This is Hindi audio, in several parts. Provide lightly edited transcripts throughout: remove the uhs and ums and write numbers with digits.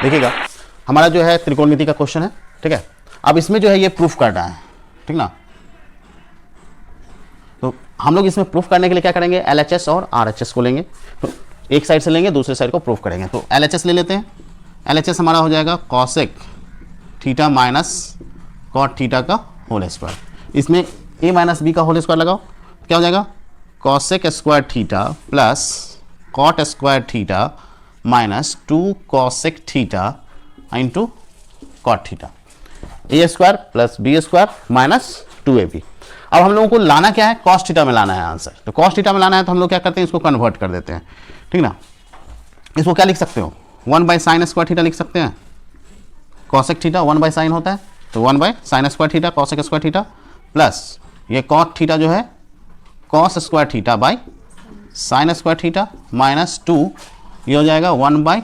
देखिएगा हमारा जो है त्रिकोणमिति का क्वेश्चन है, ठीक है। अब इसमें जो है ये प्रूफ करना है, ठीक ना। तो हम लोग इसमें प्रूफ करने के लिए क्या करेंगे, LHS और RHS को लेंगे। तो एक साइड से लेंगे, दूसरे साइड को प्रूफ करेंगे। तो LHS ले लेते हैं। LHS हमारा हो जाएगा cosec theta minus cot theta का होल स्क्वायर। इसमें a माइनस बी का होल स्क्वायर लगाओ, क्या हो जाएगा, cosec square theta plus cot square theta minus 2 cosec theta into cot theta, A square plus B square minus 2ab। अब हम लोगों को लाना क्या है, कॉस थीटा में लाना है आंसर। तो कॉस थीटा में लाना है तो हम लोग क्या करते हैं, इसको कन्वर्ट कर देते हैं, ठीक ना। इसको क्या लिख सकते हो, 1 बाई साइन स्क्वायर थीटा लिख सकते हैं। कॉसेक थीटा 1 बाई साइन होता है, तो 1 by sine square theta cosec square theta plus ये कॉट थीटा जो है cos square theta by sine square theta minus 2, ये हो जाएगा 1 by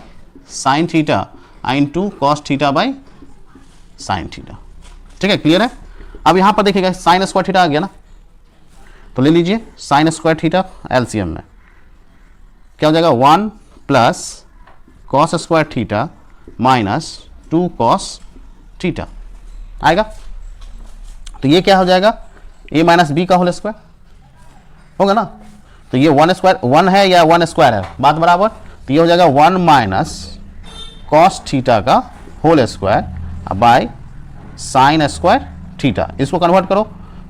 sine theta into cos theta by sine theta, ठीक है, क्लियर है। अब यहां पर देखिएगा साइन स्क्वायर थीटा आ गया ना, तो ले लीजिए साइन स्क्वायर थीटा एलसीएम में क्या हो जाएगा, 1 plus cos square theta minus 2 cos theta आएगा। तो ये क्या हो जाएगा, a माइनस बी का होल स्क्वायर होगा ना। तो ये 1 स्क्वायर 1 है या 1 स्क्वायर है, बात बराबर। तो ये हो जाएगा 1 माइनस कॉस थीटा का whole square by sine square theta. इसको कन्वर्ट करो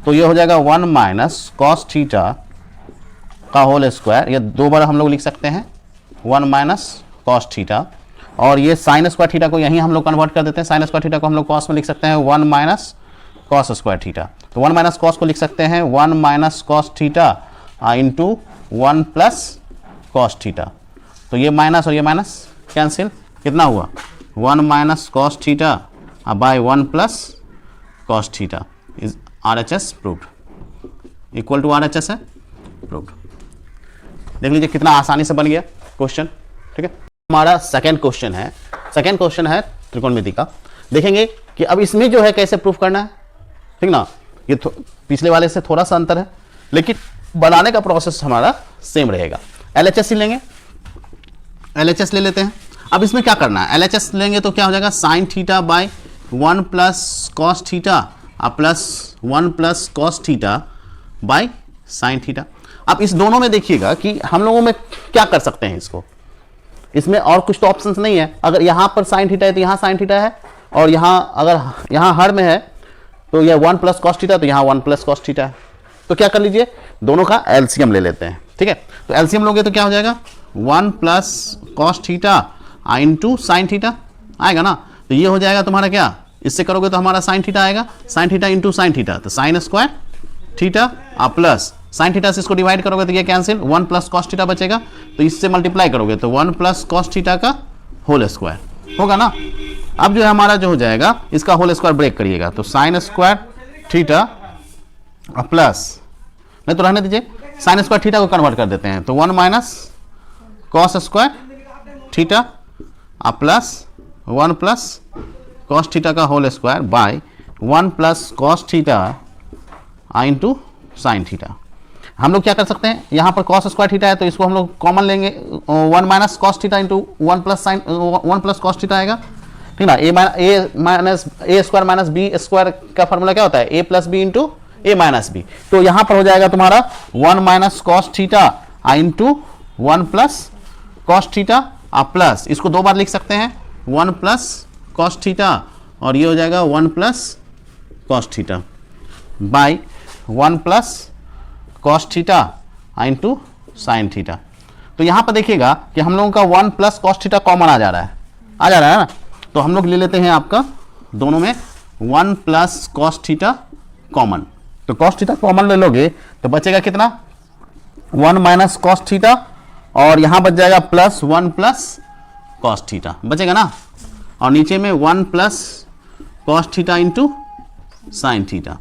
तो ये हो जाएगा 1 माइनस कॉस थीटा का होल स्क्वायर, ये 2 बार हम लोग लिख सकते हैं 1 माइनस कॉस थीटा, और ये साइन स्क्वायर थीटा को यहीं हम लोग कन्वर्ट कर देते हैं। साइन स्क्वायर थीटा को हम लोग कॉस में लिख सकते हैं 1 माइनस कॉस स्क्वायर थीटा। तो 1 माइनस कॉस को लिख सकते हैं 1 minus cos theta into 1 plus cos theta. तो ये माइनस और ये माइनस कैंसिल, कितना हुआ 1 minus cos theta by 1 plus cos theta is RHS proved, equal to RHS है प्रूव्ड। देख लीजिए कितना आसानी से बन गया क्वेश्चन, ठीक है। हमारा सेकंड क्वेश्चन है त्रिकोणमिति का। देखेंगे कि अब इसमें जो है कैसे प्रूफ करना है, ठीक ना। ये पिछले वाले से थोड़ा सा अंतर है, लेकिन बनाने का प्रोसेस हमारा सेम रहेगा। LHS ही लेंगे, LHS ले लेते हैं। अब इसमें क्या करना है, LHS लेंगे तो क्या हो जाएगा, sine theta by 1 plus cos theta plus 1 plus cos theta by sine theta. अब इस दोनों में देखिएगा कि हम लोगों में क्या कर सकते हैं इसको, इसमें और कुछ तो ऑप्शंस नहीं है। अगर यहां पर साइन थीटा है तो यहां साइन थीटा है, और यहां अगर यहां हर में है तो यह 1 प्लस कॉस थीटा, तो यहां 1 प्लस कॉस थीटा है। तो क्या कर लीजिए, दोनों का एलसीएम ले लेते हैं, ठीक है। तो एलसीएम लोगे तो क्या हो जाएगा, 1 plus cos theta into sine theta आएगा ना। तो ये हो जाएगा तुम्हारा क्या, इससे करोगे तो हमारा साइन थीटा आएगा, sine theta into sine theta, तो sine square theta plus sine theta से इसको डिवाइड करोगे तो ये कैंसिल, 1 प्लस कॉस थीटा बचेगा। तो इससे मल्टीप्लाई करोगे तो 1 प्लस कॉस थीटा का होल स्क्वायर होगा ना। अब जो है हमारा जो हो जाएगा, इसका होल स्क्वायर ब्रेक करिएगा, तो साइन स्क्वायर थीटा प्लस, नहीं तो रहने दीजिए, साइन स्क्वायर थीटा को कन्वर्ट कर देते हैं, तो 1 minus cos square theta plus 1 plus cos theta का whole square by 1 plus cos theta into sine theta. हम लोग क्या कर सकते हैं, यहाँ पर कॉस स्क्वायर थीटा है तो इसको हम लोग कॉमन लेंगे, 1 minus cos theta into 1 plus cos theta आएगा, ठीक ना। ए स्क्वायर माइनस बी स्क्वायर का फॉर्मूला क्या होता है, ए प्लस बी इंटू ए माइनस बी। तो यहां पर हो जाएगा तुम्हारा 1 minus cos theta into 1 plus cos theta plus, इसको 2 बार लिख सकते हैं 1 प्लस कॉस थीटा, और ये हो जाएगा 1 plus cos theta by 1 plus cos theta into sine theta. तो यहां पर देखिएगा कि हम लोगों का 1 प्लस कॉस थीटा कॉमन आ जा रहा है ना। तो हम लोग ले लेते हैं आपका दोनों में 1 प्लस कॉस थीटा कॉमन। तो कॉस थीटा कॉमन ले लोगे तो बचेगा कितना, 1 माइनस कॉस थीटा, और यहां बच जाएगा प्लस 1 प्लस कॉस थीटा बचेगा ना, और नीचे में 1 plus cos theta into sine theta.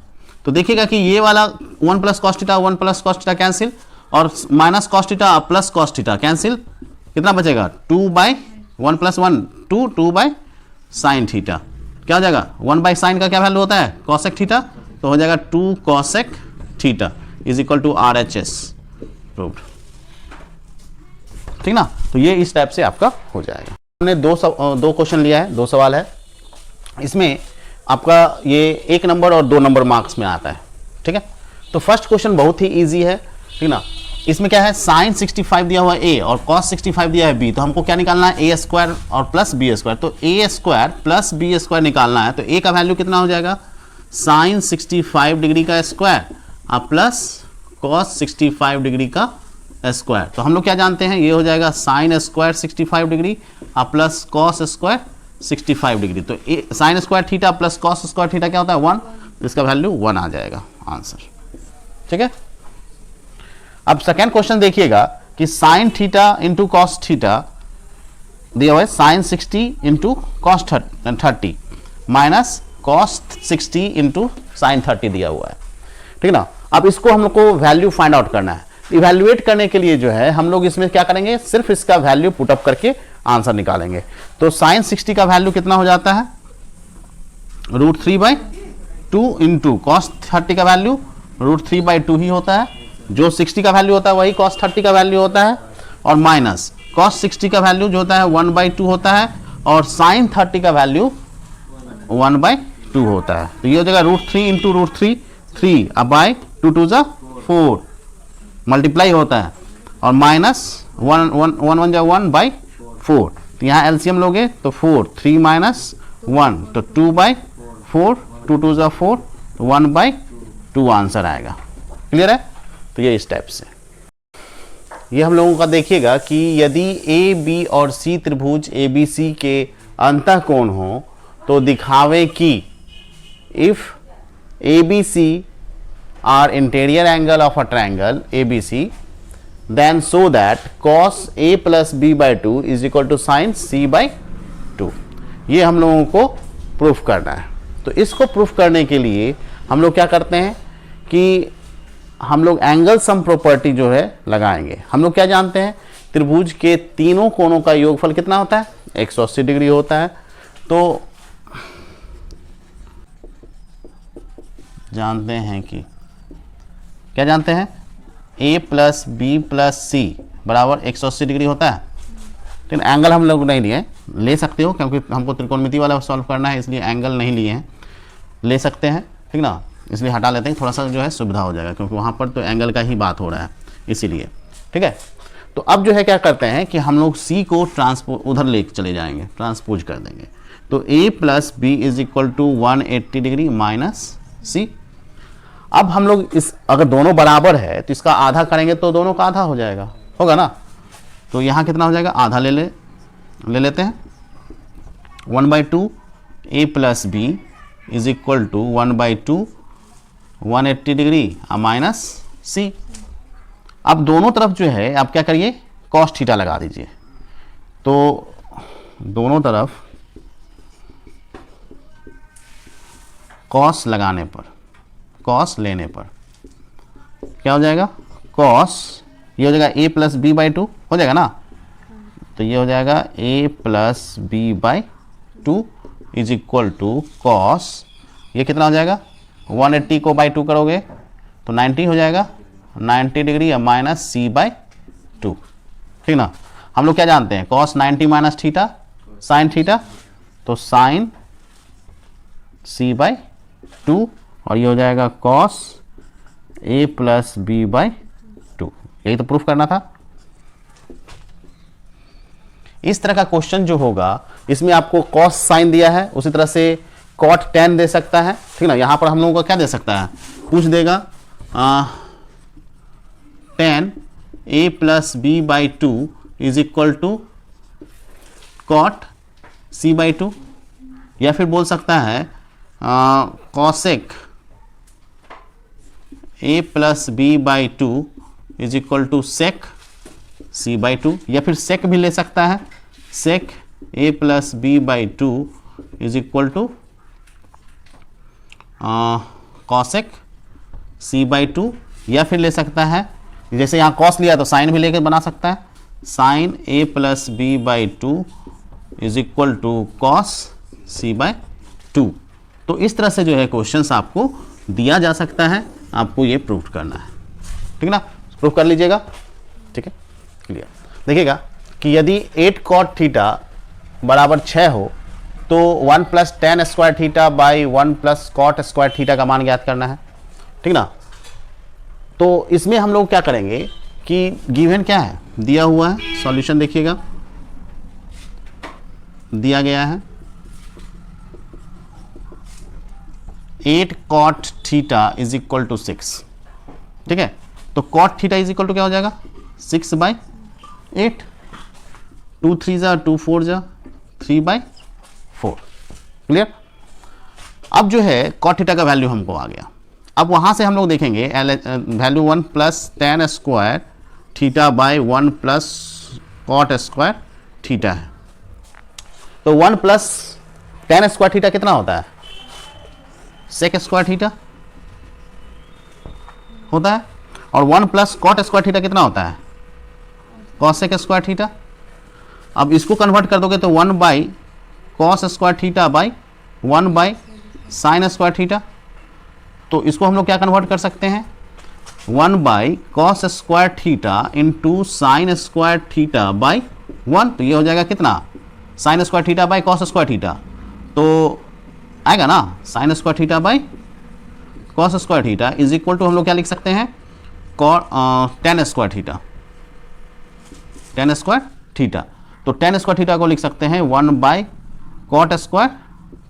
तो देखिएगा कि ये वाला 1 plus cos theta 1 plus cos theta cancel, और minus cos theta plus cos theta cancel, कितना बचेगा 2 by 1 plus 1 2 by sine theta. क्या हो जाएगा, 1 बाई साइन का क्या वैल्यू होता है, कॉसेक थीटा, तो हो जाएगा 2 cosec theta is equal to RHS proved. ठीक ना। तो ये इस टाइप से आपका हो जाएगा। हमने दो क्वेश्चन लिया है, 2 सवाल है, इसमें आपका ये 1 नंबर और 2 नंबर मार्क्स में आता है। ठीक है, तो फर्स्ट क्वेश्चन बहुत ही इजी है, ठीक ना। इसमें क्या है, साइन 65 दिया हुआ है ए और कॉस 65 दिया है बी, तो हमको क्या निकालना है, ए स्क्वायर और प्लस बी स्क्वायर। तो ए स्क्वायर प्लस बी स्क्वायर निकालना है, तो ए का वैल्यू कितना हो जाएगा, साइन 65 डिग्री का स्क्वायर और प्लस कॉस 65 डिग्री का स्क्वायर। तो हम लोग क्या जानते हैं, ये हो जाएगा साइन स्क्वायर 65 डिग्री और प्लस कॉस स्क्वायर 65 डिग्री। तो sine square theta plus cos square theta क्या होता है, 1, इसका वैल्यू 1 आ जाएगा आंसर। ठीक है, अब सेकेंड क्वेश्चन देखिएगा कि sine theta into cos theta दिया हुआ है, sine 60 into cos 30 minus cos 60 into sine 30 दिया हुआ है। ठीक ना। अब इसको हम लोग को वैल्यू फाइंड आउट करना है। इवैल्यूएट करने के लिए जो है हम लोग इसमें क्या करेंगे, सिर्फ इसका वैल्यू पुट अप करके आंसर निकालेंगे। तो साइन 60 का वैल्यू कितना हो जाता है, √3/2 इंटू कॉस 30 का वैल्यू √3/2 ही होता है। जो 60 का वैल्यू होता है वही cos 30 का वैल्यू होता है, और माइनस cos 60 का वैल्यू जो होता है 1/2 होता है, और sin 30 का वैल्यू 1/2 होता है। तो ये हो जाएगा √3 इंटू √3, 3 अब बाई 2 2 जा 4 मल्टीप्लाई होता है, और माइनस 1 जा 1/4। तो यहाँ एलसीएम लोगे तो 4, 3 माइनस 1 तो 2/4, 2 2 जा 4, 1/2 आंसर आएगा। क्लियर है। तो ये इस टाइप से, ये हम लोगों का देखिएगा कि यदि ए बी और सी त्रिभुज ए बी सी के अंतःकोण हो तो दिखावे कि if A B C are interior angle of a triangle A B C then so that cos a plus b/2 is equal to sine c/2। ये हम लोगों को प्रूफ करना है। तो इसको प्रूफ करने के लिए हम लोग क्या करते हैं कि हम लोग एंगल सम प्रॉपर्टी जो है लगाएंगे। हम लोग क्या जानते हैं, त्रिभुज के तीनों कोणों का योगफल कितना होता है, 180 डिग्री होता है। तो जानते हैं कि क्या जानते हैं, a प्लस बी प्लस सी बराबर 180 डिग्री होता है। लेकिन एंगल हम लोग नहीं लिए, ले सकते हो क्योंकि हमको त्रिकोणमिति वाला सॉल्व करना है, इसलिए एंगल नहीं लिए हैं, ले सकते हैं। ठीक ना, इसलिए हटा लेते हैं, थोड़ा सा जो है सुविधा हो जाएगा, क्योंकि वहाँ पर तो एंगल का ही बात हो रहा है इसीलिए। ठीक है, तो अब जो है क्या करते हैं कि हम लोग सी को उधर ले चले जाएंगे, ट्रांसपोज कर देंगे। तो a plus B is equal to 180 degree minus C. अब हम लोग इस अगर दोनों बराबर है तो इसका आधा करेंगे तो दोनों का आधा हो जाएगा, होगा ना। तो यहाँ कितना हो जाएगा, आधा ले लेते हैं, 1/2 a plus B is equal to 1/2 180 degree minus C. अब दोनों तरफ जो है आप क्या करिए, कॉस थीटा लगा दीजिए। तो दोनों तरफ कॉस लगाने पर, कॉस लेने पर क्या हो जाएगा, कॉस ये हो जाएगा a प्लस b/2 हो जाएगा ना। तो ये हो जाएगा a plus b/2 is equal to cos, ये कितना हो जाएगा, 180 को बाई 2 करोगे तो 90 हो जाएगा, 90 डिग्री माइनस c/2। ठीक ना। हम लोग क्या जानते हैं, cos 90 minus theta sine theta, तो साइन c/2, और ये हो जाएगा cos a प्लस b/2। यही तो प्रूफ करना था। इस तरह का क्वेश्चन जो होगा इसमें आपको cos साइन दिया है, उसी तरह से cot tan दे सकता है। ठीक ना, यहाँ पर हम लोगों को क्या दे सकता है, पूछ देगा tan a plus b/2 is equal to cot c/2, या फिर बोल सकता है cosec a plus b/2 is equal to sec c/2, या फिर sec भी ले सकता है, sec a plus b/2 is equal to cosec c/2, या फिर ले सकता है, जैसे यहाँ cos लिया तो साइन भी लेकर बना सकता है, sine a plus b/2 is equal to cos c/2। तो इस तरह से जो है क्वेश्चंस आपको दिया जा सकता है, आपको ये प्रूफ करना है। ठीक ना, प्रूफ कर लीजिएगा। ठीक है, क्लियर। देखिएगा कि यदि 8 कॉट थीटा बराबर 6 हो तो 1 plus tan square theta by 1 plus cot square theta का मान ज्ञात करना है, ठीक ना। तो इसमें हम लोग क्या करेंगे कि गिवन क्या है, दिया हुआ है, सॉल्यूशन देखिएगा, दिया गया है 8 cot theta is equal to 6, ठीक है। तो cot theta is equal to क्या हो जाएगा 6/8, 2 3 जा 2 4 जा 3/4, क्लियर। अब जो है कॉट थीटा का वैल्यू हमको आ गया। अब वहां से हम लोग देखेंगे value 1 plus tan square theta by 1 plus cot square theta है। तो 1 प्लस टेन स्क्वायर थीटा कितना होता है, सेक स्क्वायर थीटा होता है, और 1 प्लस कॉट स्क्वायर थीटा कितना होता है, कॉसेक स्क्वायर थीटा। अब इसको कन्वर्ट कर दोगे तो 1 by cos square theta by 1 by sine square theta. तो इसको हम लोग क्या कन्वर्ट कर सकते हैं, 1 by cos square theta into sine square theta by 1। तो ये हो जाएगा कितना, sine square theta by cos square theta, तो आएगा ना sine square theta by cos square theta is equal to हम लोग क्या लिख सकते हैं, tan square theta, tan square theta. तो टेन स्क्वायर थीटा को लिख सकते हैं 1 बाई कॉट स्क्वायर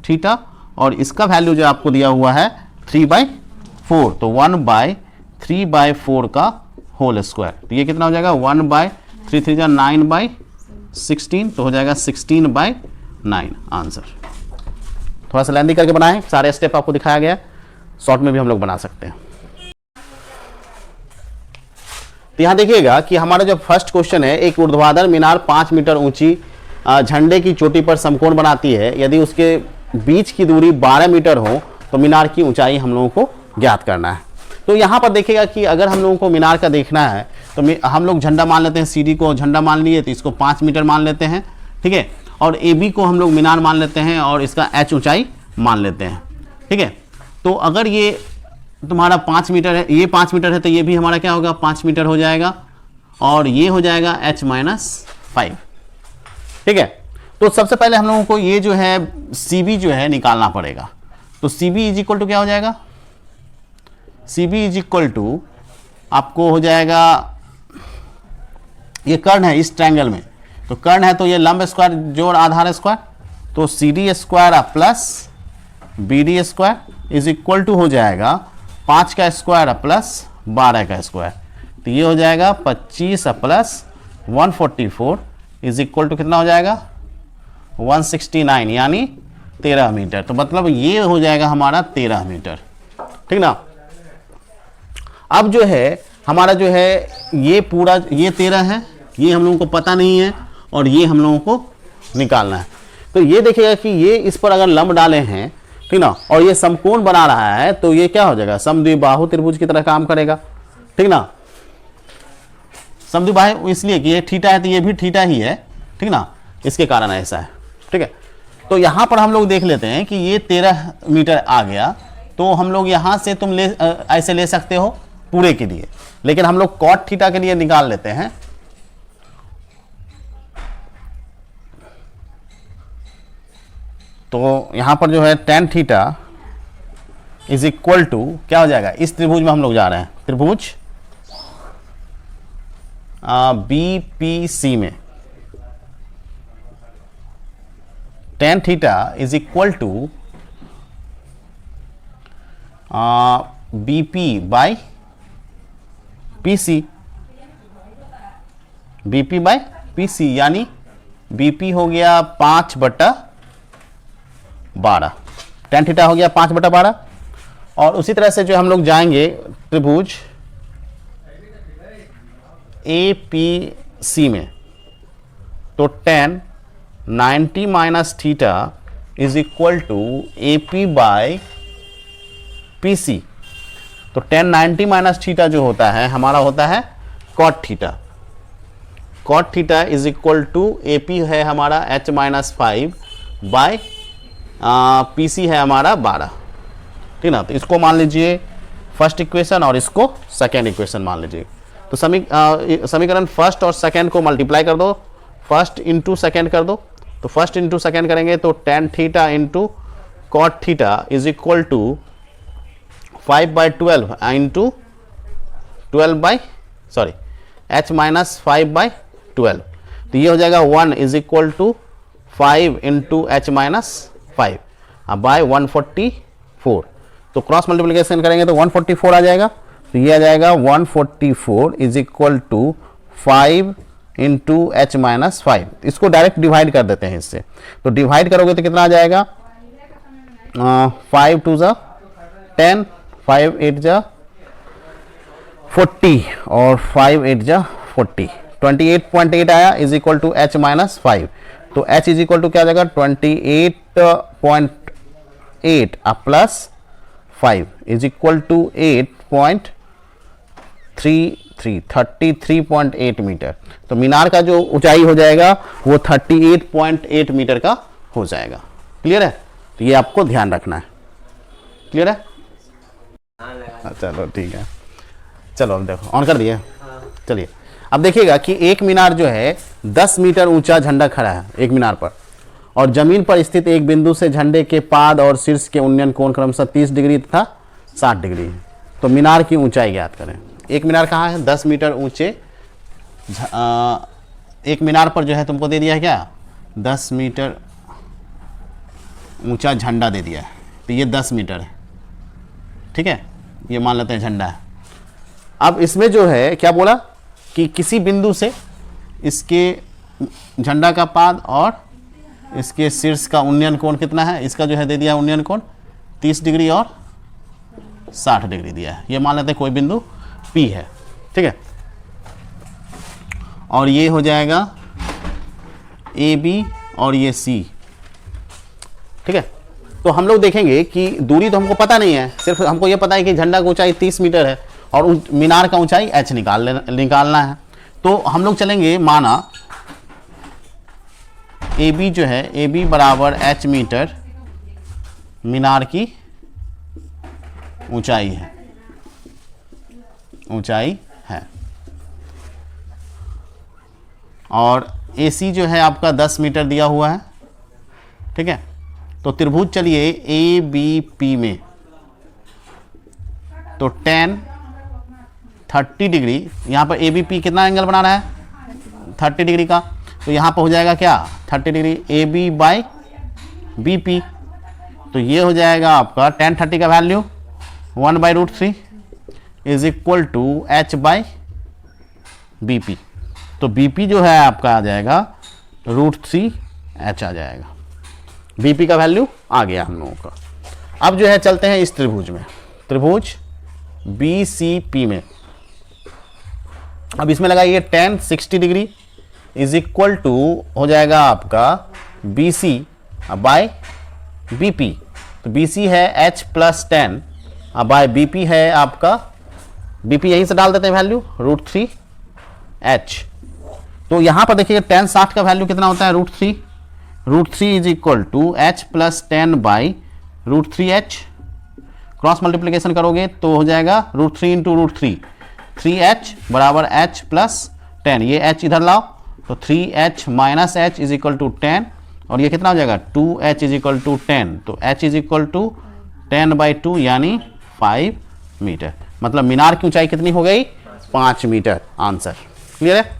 थीटा, और इसका वैल्यू जो आपको दिया हुआ है 3/4, तो 1 बाई 3/4 का होल स्क्वायर। तो ये कितना हो जाएगा 1 बाई 3 3 9/16, तो हो जाएगा 16/9 आंसर। थोड़ा सा लेंदी करके बनाएं, सारे स्टेप आपको दिखाया गया, शॉर्ट में भी हम लोग बना सकते हैं। तो यहां देखिएगा कि हमारा जो फर्स्ट क्वेश्चन है, एक ऊर्ध्वाधर मीनार 5 मीटर ऊंची झंडे की चोटी पर समकोण बनाती है, यदि उसके बीच की दूरी 12 मीटर हो तो मीनार की ऊंचाई हम लोगों को ज्ञात करना है। तो यहां पर देखिएगा कि अगर हम लोगों को मीनार का देखना है तो हम लोग झंडा मान लेते हैं, सीडी को झंडा मान लिए तो इसको 5 मीटर मान लेते हैं, ठीक है, और ए बी को हम लोग मीनार मान लेते हैं और इसका एच ऊंचाई मान लेते हैं, ठीक है। तो अगर ये तुम्हारा 5 मीटर है, ये 5 मीटर है, तो ये भी हमारा क्या होगा 5 मीटर हो जाएगा, और ये हो जाएगा h-5, ठीक है। तो सबसे पहले हम लोगों को ये जो है CB जो है निकालना पड़ेगा। तो CB इज इक्वल टू क्या हो जाएगा, CB इज इक्वल टू आपको हो जाएगा, ये कर्ण है इस ट्रायंगल में, तो कर्ण है तो ये लंब स्क्वायर जोड़ आधार स्क्वायर, तो CD square plus BD square is equal to हो जाएगा 5 का स्क्वायर प्लस 12 का स्क्वायर। तो ये हो जाएगा 25 प्लस 144 इज इक्वल टू कितना हो जाएगा 169, यानी 13 मीटर। तो मतलब ये हो जाएगा हमारा 13 मीटर, ठीक ना। अब जो है हमारा जो है ये पूरा ये 13 है, ये हम लोगों को पता नहीं है, और ये हम लोगों को निकालना है। तो ये देखिएगा कि ये इस पर अगर लंब डाले हैं, ठीक ना, और ये समकोण बना रहा है, तो ये क्या हो जाएगा समद्विबाहु त्रिभुज की तरह काम करेगा, ठीक ना। समद्विबाहु इसलिए कि ये थीटा है तो ये भी थीटा ही है, ठीक ना, इसके कारण ऐसा है, ठीक है। तो यहां पर हम लोग देख लेते हैं कि ये 13 मीटर आ गया, तो हम लोग यहां से तुम ऐसे ले सकते हो पूरे के लिए, लेकिन हम लोग कॉट थीटा के लिए निकाल लेते हैं। तो यहां पर जो है tan theta is equal to क्या हो जाएगा, इस त्रिभुज में हम लोग जा रहे हैं, त्रिभुज BPC में tan theta is equal to BP by PC, BP by PC, यानी BP हो गया 5/12, tan थीटा हो गया 5/12। और उसी तरह से जो हम लोग जाएंगे त्रिभुज APC में, तो tan 90 minus theta is equal to AP by PC। तो tan 90 माइनस थीटा जो होता है हमारा होता है cot theta, cot theta is equal to AP है हमारा h-5 बाय PC है हमारा 12, ठीक ना। तो इसको मान लीजिए फर्स्ट इक्वेशन और इसको सेकेंड इक्वेशन मान लीजिए। तो समीकरण फर्स्ट और सेकेंड को मल्टीप्लाई कर दो, फर्स्ट इंटू सेकेंड कर दो, तो फर्स्ट इंटू सेकेंड करेंगे तो tan theta into cot theta is equal to 5/12 into 12 h minus 5/12, तो ये हो जाएगा 1 is equal to 5 into h minus 5 by 144। तो क्रॉस मल्टीप्लिकेशन करेंगे तो 144 आ जाएगा, तो ये आ जाएगा 144 is equal to 5 into h minus 5। इसको डायरेक्ट डिवाइड कर देते हैं इससे, तो डिवाइड करोगे तो कितना आ जाएगा 5 2 जा 10, 5 8 जा 40 और 5 8 जा 40, 28.8 आया is equal to h minus 5। तो h इज इक्वल टू क्या आ जाएगा 28.8 plus 5 is equal to 33.8 metre. तो मीनार का जो ऊंचाई हो जाएगा वो 38.8 मीटर का हो जाएगा। क्लियर है? तो ये आपको ध्यान रखना है। क्लियर है? चलो ठीक है, चलो अब देखो ऑन कर दिए। चलिए अब देखिएगा कि एक मीनार जो है 10 मीटर ऊंचा झंडा खड़ा है एक मीनार पर, और जमीन पर स्थित एक बिंदु से झंडे के पाद और शीर्ष के उन्नयन कोण क्रमशः 30 डिग्री तथा 60 डिग्री है। तो मीनार की ऊंचाई ज्ञात करें। एक मीनार कहाँ है? 10 मीटर ऊंचे। एक मीनार पर जो है तुमको दे दिया है क्या 10 मीटर ऊंचा झंडा दे दिया है, तो ये 10 मीटर है। ठीक है, ये मान लेते हैं झंडा है। अब इसमें जो है क्या बोला कि किसी बिंदु से इसके झंडा का पाद और इसके शीर्ष का उन्नयन कोण कितना है, इसका जो है दे दिया उन्नयन कोण 30 डिग्री और 60 डिग्री दिया है। ये मान लेते हैं कोई बिंदु P है। ठीक है, और ये हो जाएगा AB और ये C। ठीक है, तो हम लोग देखेंगे कि दूरी तो हमको पता नहीं है, सिर्फ हमको ये पता है कि झंडा की ऊंचाई 30 मीटर है और मीनार का ऊंचाई h निकालना है। तो हम लोग चलेंगे, माना AB जो है AB बराबर h मीटर मीनार की ऊंचाई है, और AC जो है आपका 10 मीटर दिया हुआ है। ठीक है, तो त्रिभुज चलिए ABP में, तो 30 डिग्री, यहाँ पर ABP कितना एंगल बना रहा है 30 डिग्री का, तो यहाँ पर हो जाएगा क्या 30 डिग्री AB बाई BP। तो ये हो जाएगा आपका tan 30 का value 1/√3 is equal to h by BP। तो BP जो है आपका आ जाएगा √3h आ जाएगा। BP का वैल्यू आ गया हम लोगों का। अब जो है चलते हैं इस त्रिभुज में, त्रिभुज BCP में। अब इसमें लगाइए tan 60 degree is equal to हो जाएगा आपका BC बाय BP। तो BC है h प्लस 10 बाय BP है आपका, BP यहीं से डाल देते हैं वैल्यू √3h। तो यहां पर देखिए tan 60 का वैल्यू कितना होता है √3 is equal to h plus 10 by √3h। Cross multiplication करोगे तो हो जाएगा √3 इंटू √3, 3h बराबर h प्लस 10, ये h इधर लाओ तो 3h minus h is equal to 10, और ये कितना हो जाएगा 2h इज इक्वल टू 10। तो h इज इक्वल टू 10/2 यानी 5 मीटर। मतलब मीनार की ऊंचाई कितनी हो गई 5 मीटर। आंसर क्लियर है?